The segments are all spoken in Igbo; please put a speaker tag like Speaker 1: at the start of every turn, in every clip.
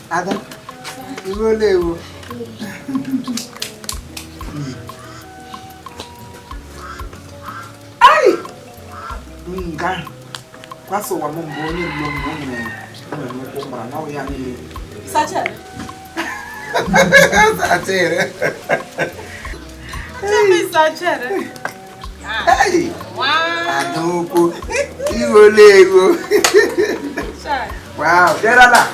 Speaker 1: Ada, you live. Quase o amor bom e não ia me.
Speaker 2: Satira.
Speaker 1: Satira.
Speaker 2: Satira.
Speaker 1: Ai. Aduco. E o lego. Wow, era lá.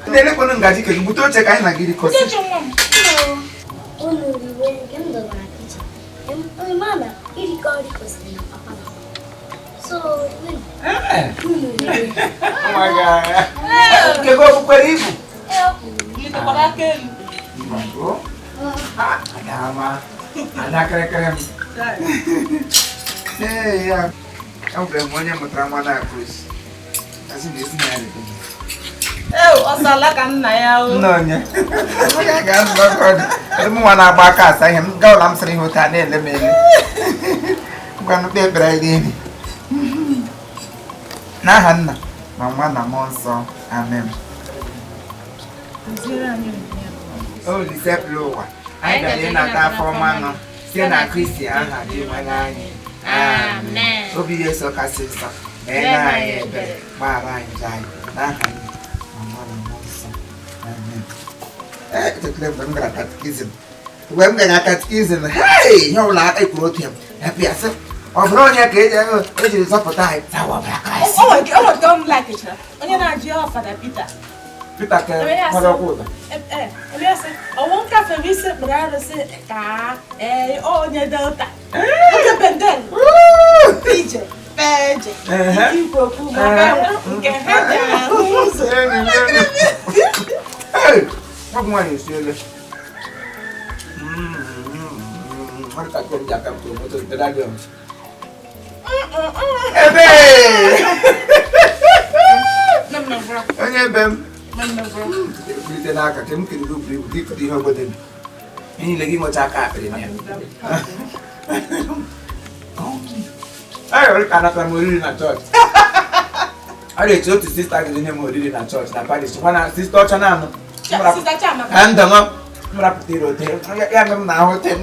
Speaker 1: Nele quando engaji que botou check aí na guiri coisa.
Speaker 3: So,
Speaker 1: oh my God. Que go pro perigo.
Speaker 2: Ele tá para aquele.
Speaker 1: Ada kere-kere. Eh ya. É demônio mostrar na cruz. Assim desse nada.
Speaker 2: Osala kan na ya o.
Speaker 1: Não, né? Olha gas bakod. Eu não wana baka sa him. Gaulam sri hota ne le mele. Quando be bride. Na hanna. Mama na monso. Amen. Oh, disciple wa. Ai da na ta forma no. Se na Christian ha di wala ni. Amen. Obi Yesu ka sisa. Na ye be. Ba ba njai. Na hanna. It's a clever catechism. When I catechism, hey, you like a protein. Happy as of Ronya Kate, it is up for time.
Speaker 2: Oh, I don't like it. Only na jio for the Peter.
Speaker 1: Peter,
Speaker 2: yes, I won't cafe visit, but I say, oh, your daughter. Independent. PJ.
Speaker 1: Hey, what money is still? What I can jack up to the dragons. I cannot in a church. I told the sister in the name of in a church. The parish one sister Chanano. And the mom, Rapid Hotel. I am now hotel.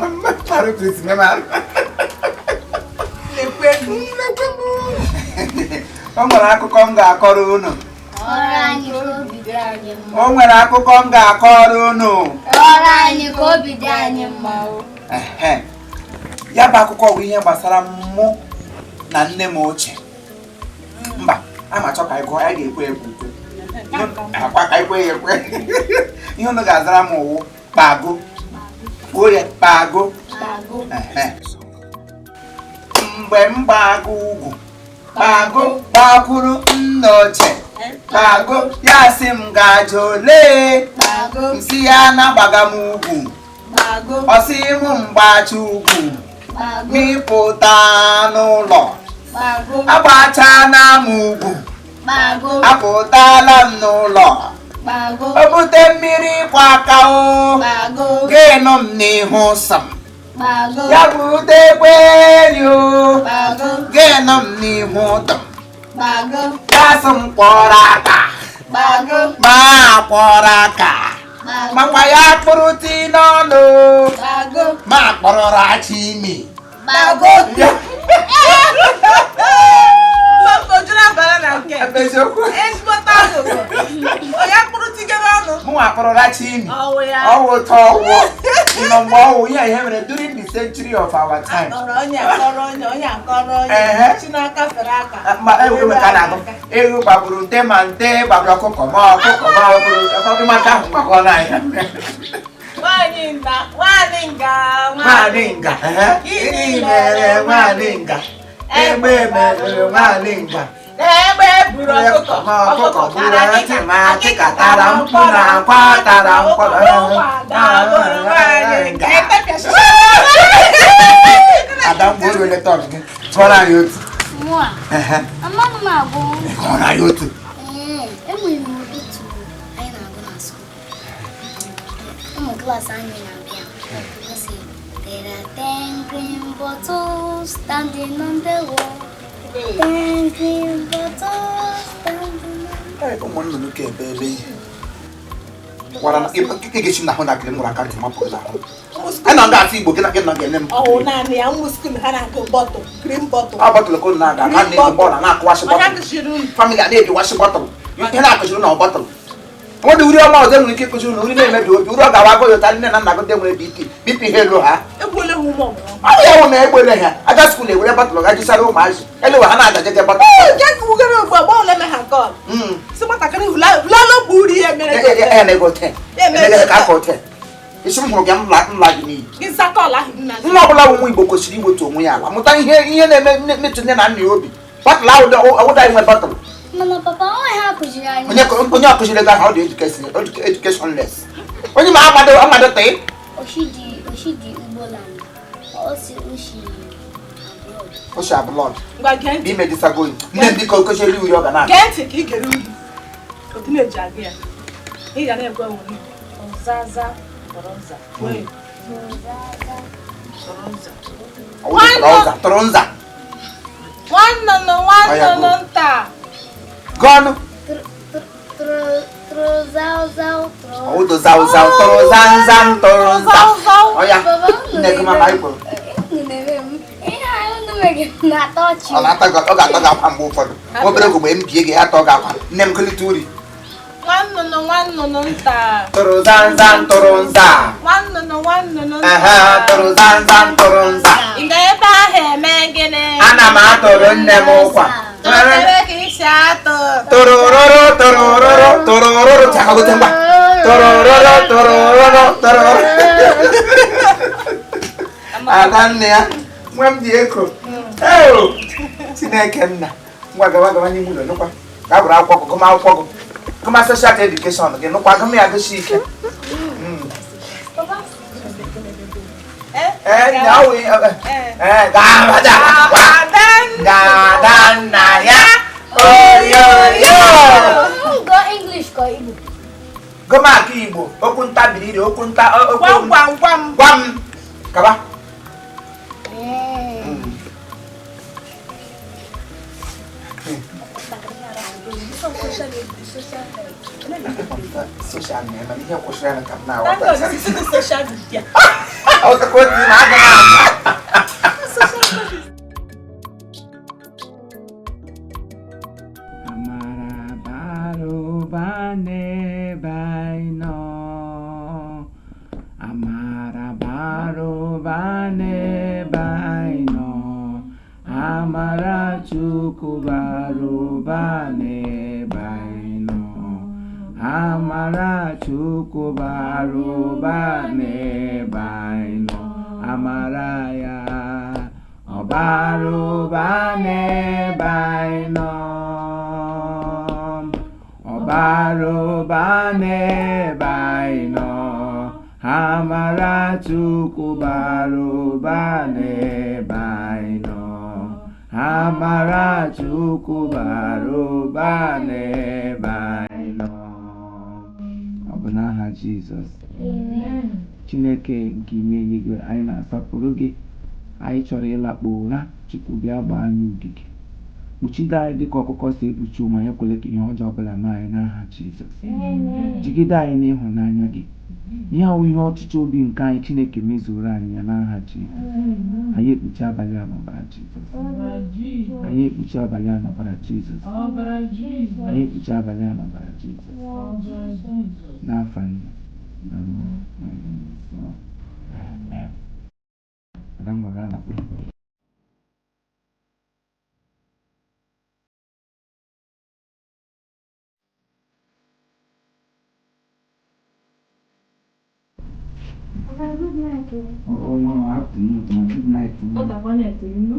Speaker 1: Omaraco Conga Coruno. Omaraco Conga Coruno.
Speaker 3: Ora ni ko bi dani ma.
Speaker 1: Ya ba akụkọ we ihe gbasara mmụ na nne m ochie. Mba, ama chọ ka ịgụ anyị ga-ekwe ekwe. Akwa ka ikwe ekwe. Ihe unu ga-azara m owu kpago. Oye kpago. Mgbe m gbago ugwu. Kpago gbakwuru nne ochie. Kpago ya sị m gaje ole. Nsi ya na-agbaga m ugwu. Ọsị mụ mgbachi ugwu. Mipụta n'ụlọ. Agbachana m ugwu. Apụtala m n'ụlọ. O bute mmiri kwa aka o. Ga-enọ m n'ihu sọ m. Ya bute ekweri o. Ga-enọ m n'ihu ụtọ m. Gasị m kpọrọ aka. Ma kpọrọ aka. Makwa ya kpụrụ ti n'ọnụ. Ma kpọrọ rachi imi. During the century of our time.
Speaker 2: Egbe buru ọkụkọ gbara akịka tara mkpọ na akwa tara mkpọ
Speaker 1: Adam gburu eleta ọgịgị kọrọ anyị otu
Speaker 3: Amanụ m agụ
Speaker 1: kọrọ anyị otu
Speaker 3: enwere m obi tụrụ anyị na-agụ na skuul ụmụ klaasị anyị na-abịa There are 10 green bottles standing on the wall. Dancing bottles standing on the wall.
Speaker 1: Come on, look at baby. What I'm getting na hona kile mura kanti mapo la. Ana nga fi Igbo kina kina ngene.
Speaker 2: Oh na ni am muskin hana go bottle, green bottle.
Speaker 1: Ah bottle ko na ga kan ni bo na na wash bottle. Family ade bi wash bottle. You na ko shiru na bottle. What do you want them to ko shiru no ni me do. You ga wa go yo tan na na go dem we BP hello ha.
Speaker 2: Ebole hu mo.
Speaker 1: Ah ya wo na ebole ha. Aga school e we bottle ga jisare o ma ji. Ele wa hana ga je bottle.
Speaker 2: Get ku ga no gbo bo le me ha ko. So mata kan la lo buri e mere go.
Speaker 1: Ne go ten. Ne ga ko ten. Isi m hụrụ gị mla gị n'iyi nwa ọbụla ụmụ Igbo kwesịrị iwetu onwe ya ala mụta ihe na-eme mmetụ nne na nna ya obi batụl awụda inwe batụl onye akụziri ego ahụ ọ dị educationless onye ma amado tee oshi abụlọd bụ ime disagoyi nne ndị ka okechiri uri ọ ga na-aga Tronza. One nta. Gone. Oh, the zau trozan. Oh yeah. Nek mama ipo. Ana ta ga pambo for. Obere ko mbie ge atoga kwa. Nem klituri. One nta. Tronza. Aha, Tronza.
Speaker 2: Inga ebe ahụ eme gịnị?
Speaker 1: Ana m atụrụ nne m ụkwa.
Speaker 2: Ebe ka isi atụ.
Speaker 1: Torororo, chakagote ngwa. Torororo. Ada nne ya, nwa m dị eko. Chineke nna, ngwa gawa n'ime ụlọ nụkwa. Ka bụrụ akwụkwọ gị, gụma social education gị nụkwa gụma ya gosi ike. Gadanna ya.
Speaker 3: Go English, go Igbo.
Speaker 1: Go mark Igbo. Okwu ntabiri, okwu nta gwam. Kaba. Social media, man, here was trying to come now.
Speaker 2: Social media.
Speaker 1: I was going to Amara chukubaru bane baino. Amara chukubaru bane baino. Amaraya obaru bane baino. Obaru bane baino. Amara chukubaru bane baino. Amara chukubaru bane baino. Ọ bụ n'aha Jizọs. Chineke nke ime eluigwe, anyị na-asọpụrụ gị. Anyị chọrọ ịlakpo ụra. Chukwu bịa gbaa anyị ogige. Kpuchide anyị dịka ọkụkọ si ekpuchi ụmụ anyị, ekwela ka ihe ọjọọ ọbụla mee anyị n'aha Jizọs. Jigide anyị n'ịhụnanya gị. Ihe ahụ ihe ọchịchị obi nke anyị, Chineke mezuoro anyị ya n'aha Jizọs. Anyị ekpuchi abalị a n'ọbara Jizọs. Anyị ekpuchi abalị a n'ọbara Jizọs. Anyị ekpuchi abalị a n'ọbara Jizọs. N'afa Nna na Nwa na Mmụọ Nsọ. Amen. Ada ngwaga na-akpọ.
Speaker 3: Good night.
Speaker 1: Oh no, I have to move. Good night.
Speaker 2: Ọ ga-agwa na-ete inu.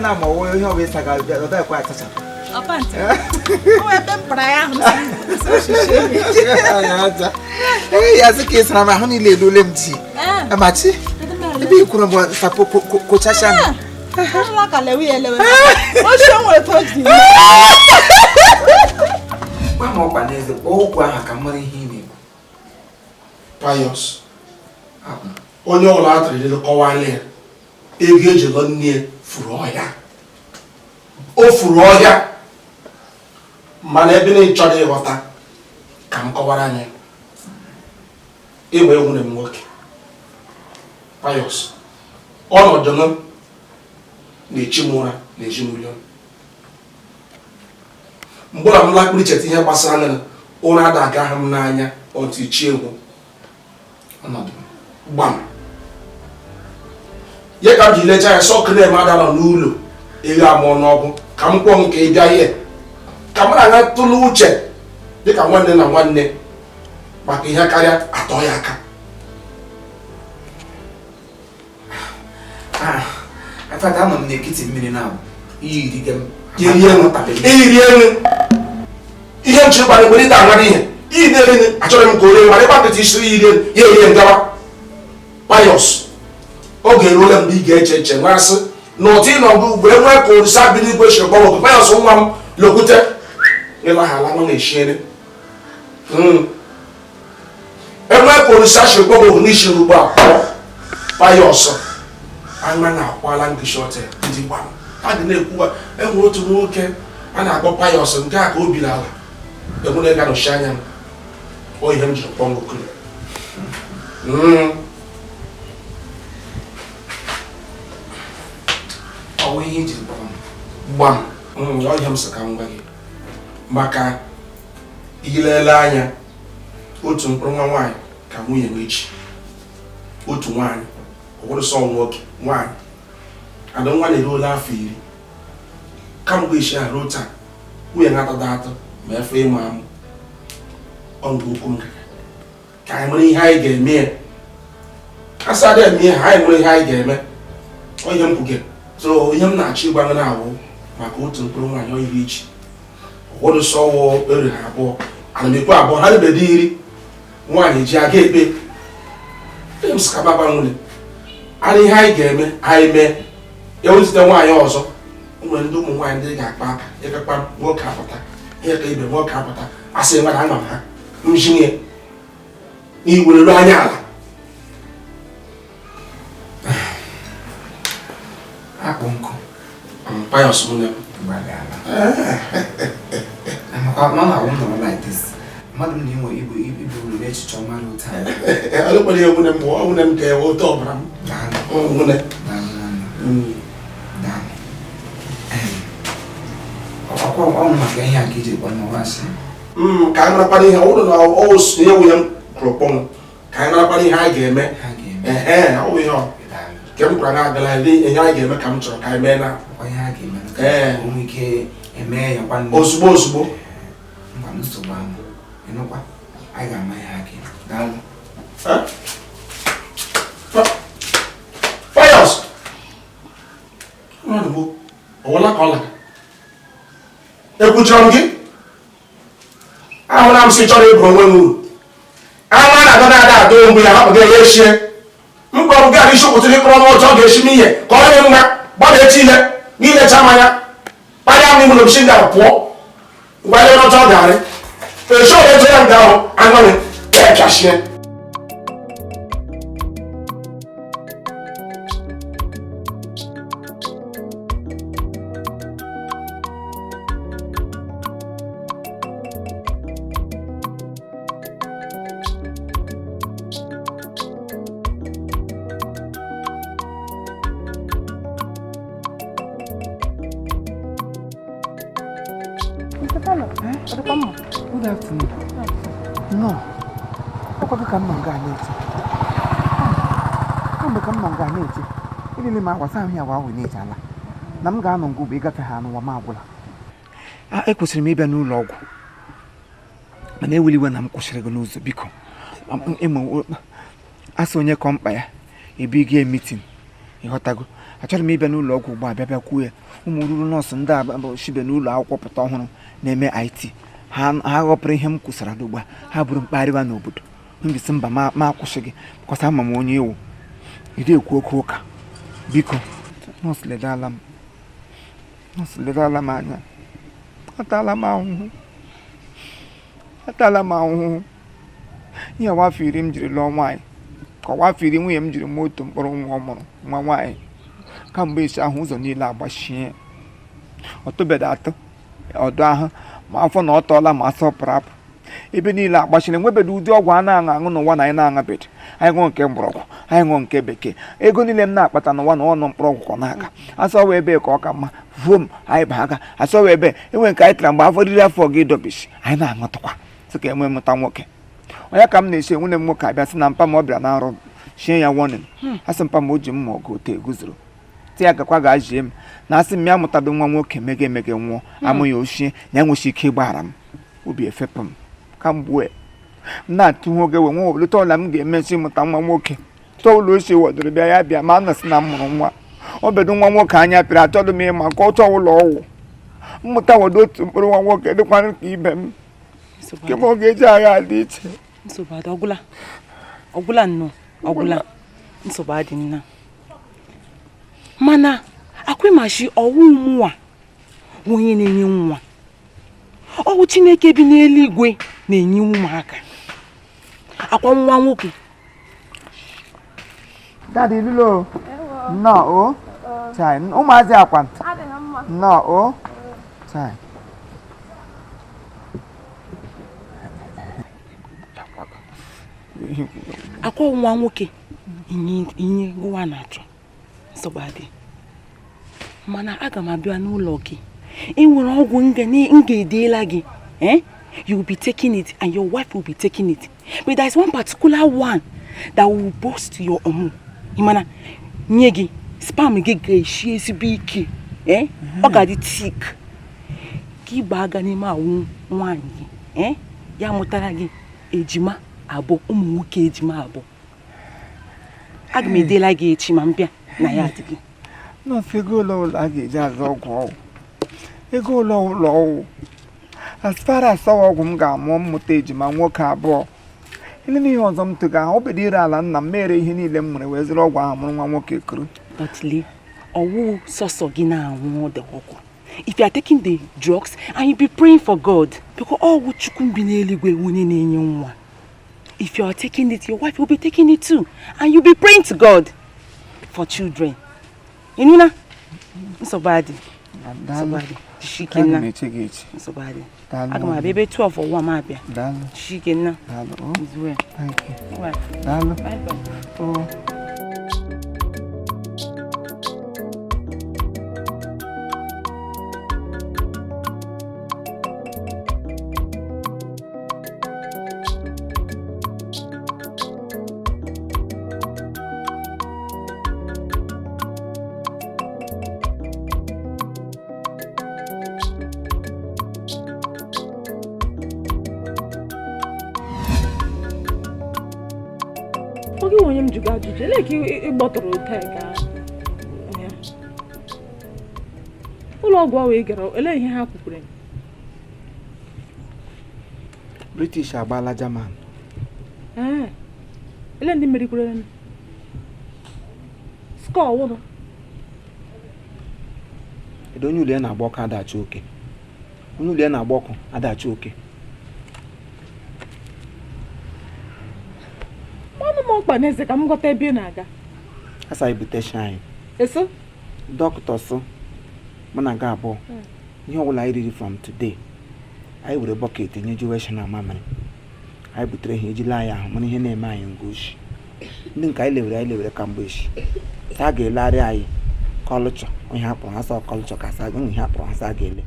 Speaker 1: na mo ihe o be saga o da kwa atacha.
Speaker 2: Apante. O e be mpra ya hu so shishe.
Speaker 1: Ya zike sana ma hu ni le lole mti. Amachi. Ebi ikuru mo sapo ko chacha na.
Speaker 2: La ka lewi elewe. O se won to di.
Speaker 1: Kwa mo pa neze o kwa aka mo ihe ni.
Speaker 4: Pious. Onye ọla atịrị dị kọwalị ya ego eji lọ nne furu ọhịa o furu ọhịa mana ebe na-ịchọrọ ịghọta ka m kọwara anya ịgba egwu na m nwoke Pious ọnọdụ m na-echi m ụra na ezinụlọ mgbe na m lakpụrụ icheta ihe gbasara na ụra ada aga ha m n'anya otu ichi egwu ọnọdụ gbam ye ka ji lecha ya sọkụ na-eme adara n'ụlọ ego amụọ n'ọgwụ ka m kwụọ nke ịbịa ihe ka m na-aga tụlụ uche dịka nwanne na nwanne maka ihe karịa atọ ya aka
Speaker 1: Afata anọ m n'ekiti mmiri na iyiri gem
Speaker 4: iri enu ihe nchiri gbara egbe dịta nwere ihe iyi na-eri achọrọ m ka ore mara ịgba nkịtị isi iri ya ihe ngawa Pious oge eruola mgbe ị ga-eche eche ngasị na otu ịnọdụ ugbo enwe ka orisa biri igwe shiri gbanwe oge Pious nwa m lokwute ịlaghala nọ na-eshiere enwe ka orisa shiri gbanwe oge n'ishiri ugbo akpọ Pious anya na-akwala ngịshi ọtị ndị gbam a dị na-ekwuwa enwe otu nwoke a na-akpọ Pious nke a ka o biri ala enwere ga nọchi anya m o ihe m jiri kpọọ ngokoro
Speaker 1: ọwụ ihe iji
Speaker 4: gbam ọ ihe m sị ka m gwa gị maka ilele anya otu mkpụrụ nwa nwaanyị ka nwunye m echi otu nwaanyị ọbụrụ sọ nwoke nwaanyị ada nwa na-eruola afọ 10 kamgbe echi ha ruo taa nwunye na-atọda atọ ma efe ịmụ amụ ọngụ okwu m ka anyị nwere ihe anyị ga-eme ya asa adị eme ihe anyị nwere ihe anyị ga-eme onye m kwuge so ihe m na-achọ ịgwa gị na-awụ maka otu mkpụrụ nwaanyị oyiri ichi ụfọdụ sọwụ ere ha abụọ ana m ekwe abụọ ha debede 10 nwaanyị ji aga ekpe m sị ka baba nwere ara ihe anyị ga-eme anyị mee ewezite nwaanyị ọzọ nwere ndị ụmụ nwaanyị ndị ga-akpa aka ekekpa nwoke apụta ihe ka ibe nwoke apụta asị nwere ama m ha mjinye n'iwerelu anya ala
Speaker 1: akpụ nkụ
Speaker 4: Pious nwunye
Speaker 1: gbara ala nọ na awụ nọrọ like this mmadụ m na inwe ibu uru n'echiche ọma n'otu anyị
Speaker 4: alụkwara ihe nwunye m nwunye m ka ewe ote ọbara m nwunye
Speaker 1: ọkwa ọnụ maka ihe a ka iji kpọ n'ọwasị
Speaker 4: ka anyị marakwara ihe ụlọ na ọwụsụ ihe nwunye m kwụrụ kpọnwụ ka anyị marakwara ihe anyị ga-eme ọwụ ihe ọ nke m kwara na-agala enye anyị ga-eme ka m chọrọ ka anyị mee na
Speaker 1: ihe a ga-eme onwe ike eme ya kwa
Speaker 4: ozugbo ozugbo
Speaker 1: ngwa nsogbu ahụ ịnụkwa anyị ga-ama ihe a ga-eme
Speaker 4: Pious mmadụ bụ ọwụla ka ọ lara ekwuchọrọ m gị ahụla m si chọrọ ịbụ onwe m uru anụ a na-adọ na-ada adọ mgbe ya hapụ gị ya echie mkpọrọ gị adị chụpụtara ịkọrọ n'ọjọ ọ ga-esi m ihe ka ọ nye mma gbada echi ile n'ilecha mmanya kpanya m n'ime n'obichi ndị ahụ pụọ mgbanye n'ọjọ ọ ga-arị echi ole eto ya nga ahụ anọghị ya pịachie
Speaker 1: Good afternoon. No. Apa ka mma nga na-eti? Mgbe ka mma nga na-eti. Ilele ma wasa ahụ ya wa we na-eti ala. Na m ga-anọ ngụ bụ ịgafe ha n'ụwa ma agwụla. Ekwesịrị m ịbịa n'ụlọ ọgwụ. Mana eweliwe na m kwụsịrị gị n'ụzọ biko. Asị onye kọ mkpa ya ebi gị meeting ịghọtago achọrọ m ịbịa n'ụlọ ọgwụ ugbu a bịa kwuo ya ụmụ ruru nọọsụ ndị a shibe n'ụlọ akwụkwọ pụta ọhụrụ na-eme IT ha ghọpụrụ ihe m kwụsara n'ugbu a ha bụrụ mkparịwa n'obodo mbisi mba ma akwụsị gị bụkọta ama m onye iwu ide ekwu oke ụka biko nọọsụ ledala m anya atala m ahụhụ ihe wafọ iri m jiri lụọ nwaanyị ka wafọ iri nwunye m jiri moto mkpọrọ nwa ọ mụrụ nwa nwaanyị kamgbe isi ahụ ụzọ niile agbachie ọtụbeda atọ ọdụ ahụ ma afọ na ọ tọọla ma asọpụrụ apụ ebe niile agbachiri enwebedo ụdị ọgwụ a na-aṅụ n'ụwa na anyị na-aṅabedo anyị ṅụọ nke mgbọrọgwụ anyị ṅụọ nke bekee ego niile m na-akpata n'ụwa na ọnụ mkpọrọgwụ kọ n'aka asọwa ebe ka ọ ka mma vuom anyị ba aka asọwa ebe enwe nke anyị tara mgbe afọ riri afọ gị dọbishi anyị na-aṅụtụkwa sị ka enwe mmụta nwoke onye ka m na-eche nwunye m nwoke abịa sị na mpa ma ọ bịara na arụ shie ya warning asị mpa ma o ji mma ọgụ ote eguzoro ti ya gakwa ga-ajie m na asị m ya mụtado nwa nwoke mege nwụọ amụ ya ochie na ya nwesi ike ịgbaghara m obi efepụ m ka mgbe m na-atụ oge wee nwa obodo tọọla m ga-emesi ịmụta nwa nwoke tọọ ụlọ ochie wadoro bịa ya bịa ma anasị na m mụrụ nwa obedo nwa nwoke anya pịrị achọdụ m ịma ka ọ chọọ ụlọ ọgwụ mmụta wado otu mkpụrụ nwa nwoke dịkwanụ ka ibe m nke m ọ ga-eji agha adị iche
Speaker 2: ọgwụla nsogbu adị nna mana akwịmachi ọwụ nwa onye na-enye nwa ọwụ Chineke bi n'eluigwe na-enye ụmụaka akwa nwa nwoke
Speaker 1: Daddy Lilo no chai ụmụazị akwa no chai
Speaker 2: akwa nwa nwoke inye nwa na-achọ nsogbu adị mana aga m abịa n'ụlọ gị enwere ọgwụ m ga-edela gị you will be taking it and your wife will be taking it but there is one particular one that will boost your mana nye gị spam gị ga-eshi ezigbo ike ọ ga-adị tik ka ịgba aga n'ime ahụ nwaanyị gị ya mụtara gị ejima abụọ ụmụ nwoke ejima abụọ aga m edela gị echi ma m bịa na ya adị gị
Speaker 1: nọọsụ ego ụlọ a ga-eji azụ ọgwụ ego ụlọ ọgwụ as far as ọgwụ m ga-amụ mmụta ejima nwoke abụọ ile n'ihe ọzọ m tụga ahụ obedo ire ala nna m mere ihe niile m nwere wee zụrụ ọgwụ ahụ mụrụ nwa nwoke kuru
Speaker 2: But ọwụ sọsọ gị na-anwụ the ọgwụ if you are taking the drugs and you be praying for God because ọgwụ Chukwu bi n'eluigwe onye na-enye nwa if you are taking it your wife will be taking it too and you be praying to God for children inuna nsogbu Shikena. Nsogbu aga m abịa ebe 12 or 1 ma abịa Shikena.
Speaker 1: Thank you. Bye.
Speaker 2: onye m juga ajụjụ ele ka ịgbọtọrọ hotel ka ụlọ ọgwụ ahụ ị gara ele ihe ha kwukwere
Speaker 1: British agbala German
Speaker 2: ele ndị merikwere skọọ wụrụ
Speaker 1: edo onye ule na-agba ọkụ adachi oke onye ule na-agba ọkụ adachi oke
Speaker 2: ọkpa n'eze ka m ghọta ebe ị na-aga
Speaker 1: asa ibute anyị
Speaker 2: eso
Speaker 1: dọkịta sụ mụ na ga abụọ ihe ọbụla anyị riri from today anyị were bọket nye juwesh na mamịrị anyị butere ha ejila anyị ahụ mana ihe na-eme anyị ngoshi ndị nke anyị lewere ka mgbe echi a ga-elegharị anyị kọlụchọ ihe akpọrọ asa kọlụchọ ka asa ihe akpọrọ asa ga-ele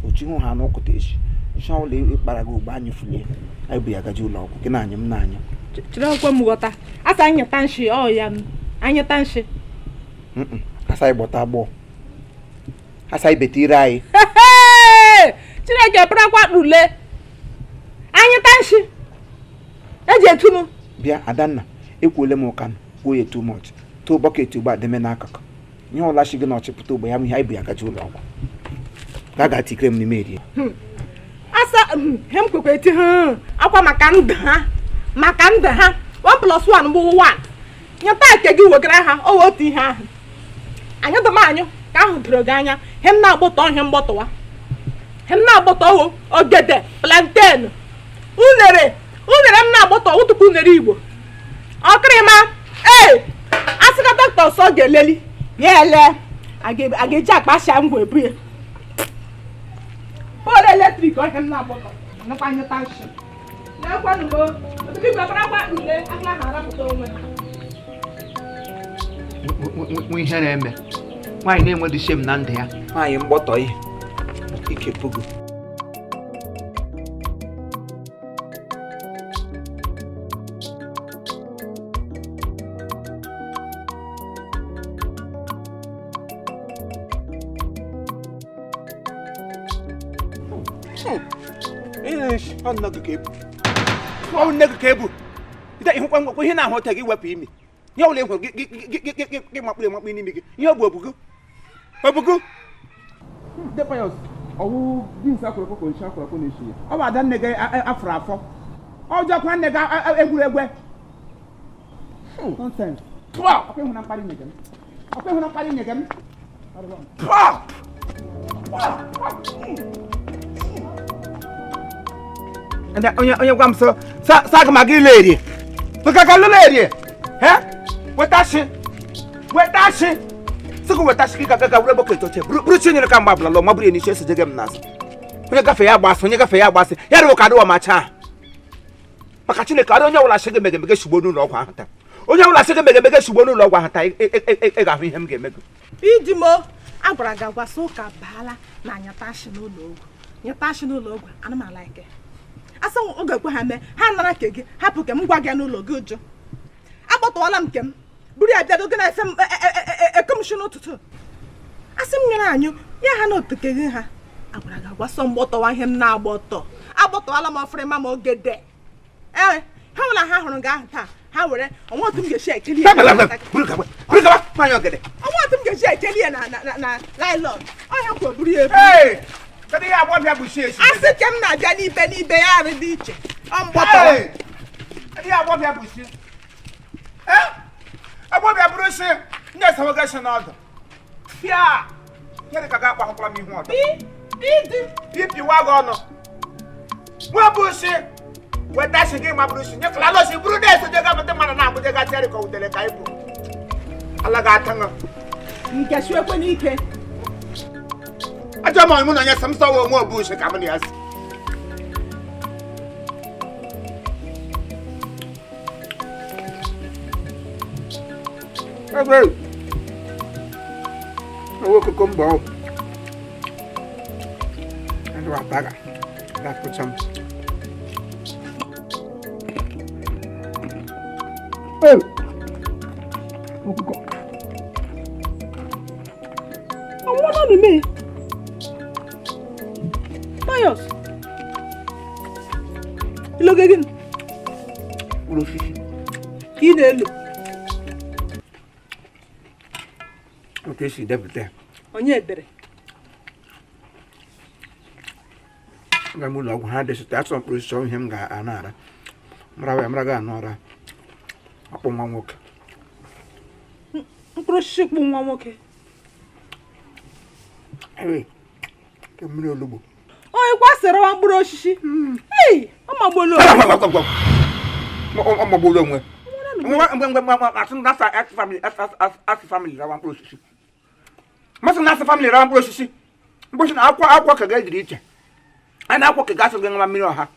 Speaker 1: sochi hụ ha n'ụkụta echi ncha ụlọ ịkpara gị ugbo anyị fulie anyị bụ ya gaji ụlọ ọgwụ gị na anyị m na-anya
Speaker 2: chiri akwụkwọ m ghọta asa anyeta nshi ọ ya anyeta nshi
Speaker 1: asa ịgbọta agbọ asa ibete ire anyị
Speaker 2: Chineke pụrakwa kpule anyeta nshi eji etunu
Speaker 1: bịa Adanna ekwuole m ụka kwuo ya too to bucket ugba deme n'akụkụ ihe ọla shi gị na ọchịpụta ogbe ya m ihe ibu ya gaji ụlọ ọgwụ ga tikere m n'ime eri
Speaker 5: asa hem kwekwe ti ha akwa maka ndụ ha 1+1 bụ 1 nyeta ike gị wegara ha o otu ihe ahụ anya dama anyụ ka ahụ doro gị anya hem na-agbọtọ ihe mgbọtọwa hem na-agbọtọ ogede plantain unere m na-agbọtọ ụtụpụ unere Igbo ọkịrịma asịka dọkịta ọsọ ga-eleli ya ele a ga-eji akpasha ngwa ebu ya polu eletrik ọhịa m na-agbọtọ nakwa nyeta nshi na-ekwanụgo igwe barakwa ule aka ha arapụta onwe ha
Speaker 1: nwe ihe na-eme nwaanyị na-enwedị shem na ndụ ya nwaanyị mgbọtọ ihe ike pugu nne gị ka ebu ịhụkwa ihe na-ahụta gị wepụ imi ihe ọbụla ịhụrụ gị makpụrụ n'imi gị ihe ọ bụ obugo ọwụ bins akwụrụkwọ nshi akwụrụkwọ na-eshi ya ọ bụ ada nne gị afọrọ afọ ọjọkwa nne gị egwuregwe ọkwa ịhụ na mkparị nye gị m onye gwa m so saga ma gị lerie ka lerie weta shi sịkụ weta shi ka gaga were bọket oche bụrụ chi nyere ka mgbe abụla lọ ma bụrụ n'isi esi jege m n'azụ onye gafe ya gbasị ya rụrụ ka adịwa macha maka Chineke adị onye ọbụla shi gị megemege shigbo n'ụlọ ọgwụ ahụ taa onye ọbụla shi gị megemege shigbo n'ụlọ ọgwụ ahụ taa ị ga-ahụ ihe m ga-eme gị
Speaker 5: iji mo agwara gị agwasị ụka baala na nyatashi n'ụlọ ọgwụ anụmala ike asa oge ekwe ha mee ha nara ke gị hapụ ke m gwa gị n'ụlọ gị ụjọ agbọtọwala m ke m buru ya bịado gị na efe ekomshi n'ụtụtụ asị m nyere anyụ ya ha na oteke gị ha agwara gị agwasọ mgbọtọwa ihe m na-agbọtọ agbọtọwala m ọfụrịma ma ogede ha nwere ha hụrụ gị ahụ taa ha were ọnwa otu m ga-esi ekeli ya na lailọn ọhịa kwa buru ya ebu asị ke m na-abịa n'ibe ya arị dị iche ọ mgbọtọ
Speaker 1: agbọbịa bụrụ si ndị esawogashi n'ọdụ pịa nyere ka ga akpakwala m ihu ọdọ ipiwa gị ọnụ nwa bụ si weta shi gị ma bụrụ si nye kala lọsi bụrụ na esojega ndị mmadụ na-agbụjega tiarị ka udele ka ibu ala ga-ata ṅụ
Speaker 5: nke siwekwe n'ike
Speaker 1: ajọ ma mụ na onye sam sọwa onwe obu shi ka m na ya si owó kókó ń bọ̀ ọ́ ẹni wà bára láti put some.
Speaker 5: àwọn ọmọ mi mi Mayos iloge gị
Speaker 1: ụlọ osisi
Speaker 5: ka ị na-elo
Speaker 1: otu esi depụta
Speaker 5: onye edere
Speaker 1: aga m ụlọ ọgwụ ha desịta atụ mkpụrụ osisi ihe m ga-ana mara ga anụ ọra akpụ nwa nwoke
Speaker 5: mkpụrụ osisi kpụ nwa nwoke
Speaker 1: ke mmiri olugbo
Speaker 5: onye kwasịrị wa mkpụrụ osisi ọ magbolo
Speaker 1: onwe asị famili rawa mkpụrụ osisi masị na asị famili rawa mkpụrụ osisi mkpụrụ na akwa ka ga-ejiri iche a na-akwa ka gasị gị nwa mmiri ọha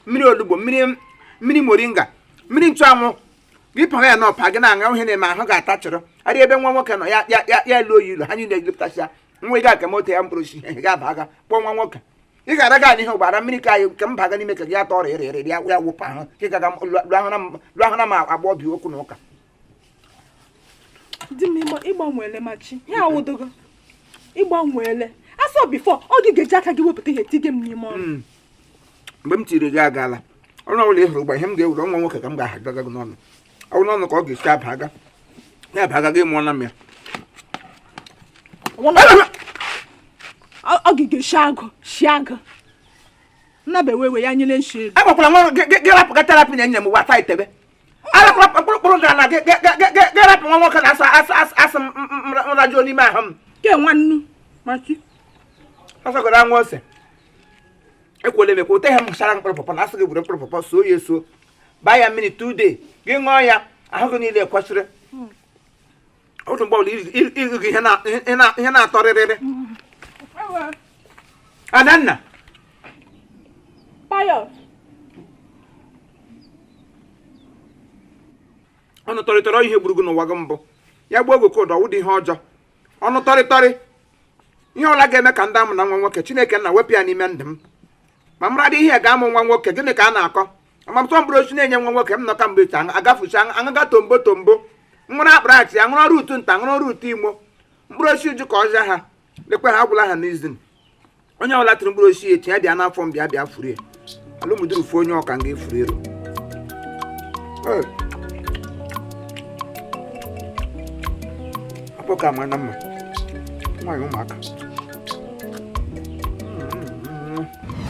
Speaker 1: mmiri olugbo mmiri moringa mmiri nchụanwụ gị pụrụ ya n'ọpa gị na-aṅa ihe na-eme ahụ ga-atachịrị adị ebe nwa nwoke nọ ya elu oyi ilu ha niile eglepụtasịa nwa ị ga-aka moto ya mkpụrụ osisi ị ga-aba aga kpọọ nwa nwoke ị ga-ara ga n'ihe ụgbara mmiri ka anyị nke m baga n'ime ka gị atọ ọrịa ere ya wụpụ ahụ ka ị gaga lụ ahụ na ma agba obi okwu na ụka
Speaker 5: di m ịgbanweele machi ya awụdogo ịgbanweele asọ bifo ọ gị ga-eji aka gị wepụta ihe tige m n'ime ọnụ
Speaker 1: mgbe m tiri gị agaala ọrụ ọbụla ị hụrụ ụgba ihe m ga-ewere nwa nwoke ka m ga-ahagaga gị n'ọnụ ọnụ ka ọ ga-esi aba aga Ya baga gị mụọ na m ya.
Speaker 5: Ogige shago. Nabe wewe ya nyele nshi.
Speaker 1: Agbakwala nwa gị rapụ therapy na enye m wata itebe. Ala kpụrụ ga na gị rapụ nwa nwoke na asị mrajo n'ime ahụ m.
Speaker 5: Ke nwannu. Maki.
Speaker 1: Asagoro anwụ ose. Ekwole m ekwo te ha m shara mkpụrụ pọpọ na asị gị buru mkpụrụ pọpọ so ya eso. Baa ya mmiri 2 days. Gị ṅụọ ya ahụ gị niile ekwesịrị. Otu mgbe ọbụla iri gị ihe na-atọrịrịrị. Adanna.
Speaker 5: Payo.
Speaker 1: Ọnụ tọrịtọrọ ihe gburugburu n'ụwa gị mbụ. Ya gbuo ogo koodu ọwụ dị ihe ọjọọ. Ọnụ tọrịtọrị. Ihe ọla ga-eme ka ndị amụ na nwa nwoke Chineke nna wepụ ya n'ime ndụ m. Ma mara dị ihe ga-amụ nwa nwoke gịnị ka a na-akọ? Amamtọ mkpụrụ osisi na-enye nwa nwoke m nọ ka mgbe echi agafucha aṅaga tombo. Nwụrụ akparachi aṅụrụ ọrụ utu nta aṅụrụ ọrụ utu imo. Mkpụrụ osisi uju ka ọzọ ha. Lekwe ha agwụla ha n'izin. Onye ọbụla tụrụ mkpụrụ osisi echi ya bịa n'afọ m bịa furu ya. Alụmduru fu onye ọka nga efuru ero. Apọ ka mana mma. Nwanyị ụmụaka.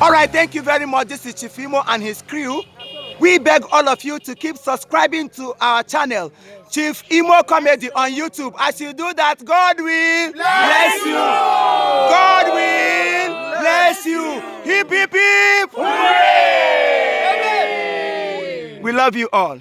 Speaker 6: All right, thank you very much. This is Chief Imo and his crew. We beg all of you to keep subscribing to our channel, Chief Imo Comedy on YouTube. As you do that, God will bless you. God will bless you. Hip, hip, hip. Hooray! We love you all.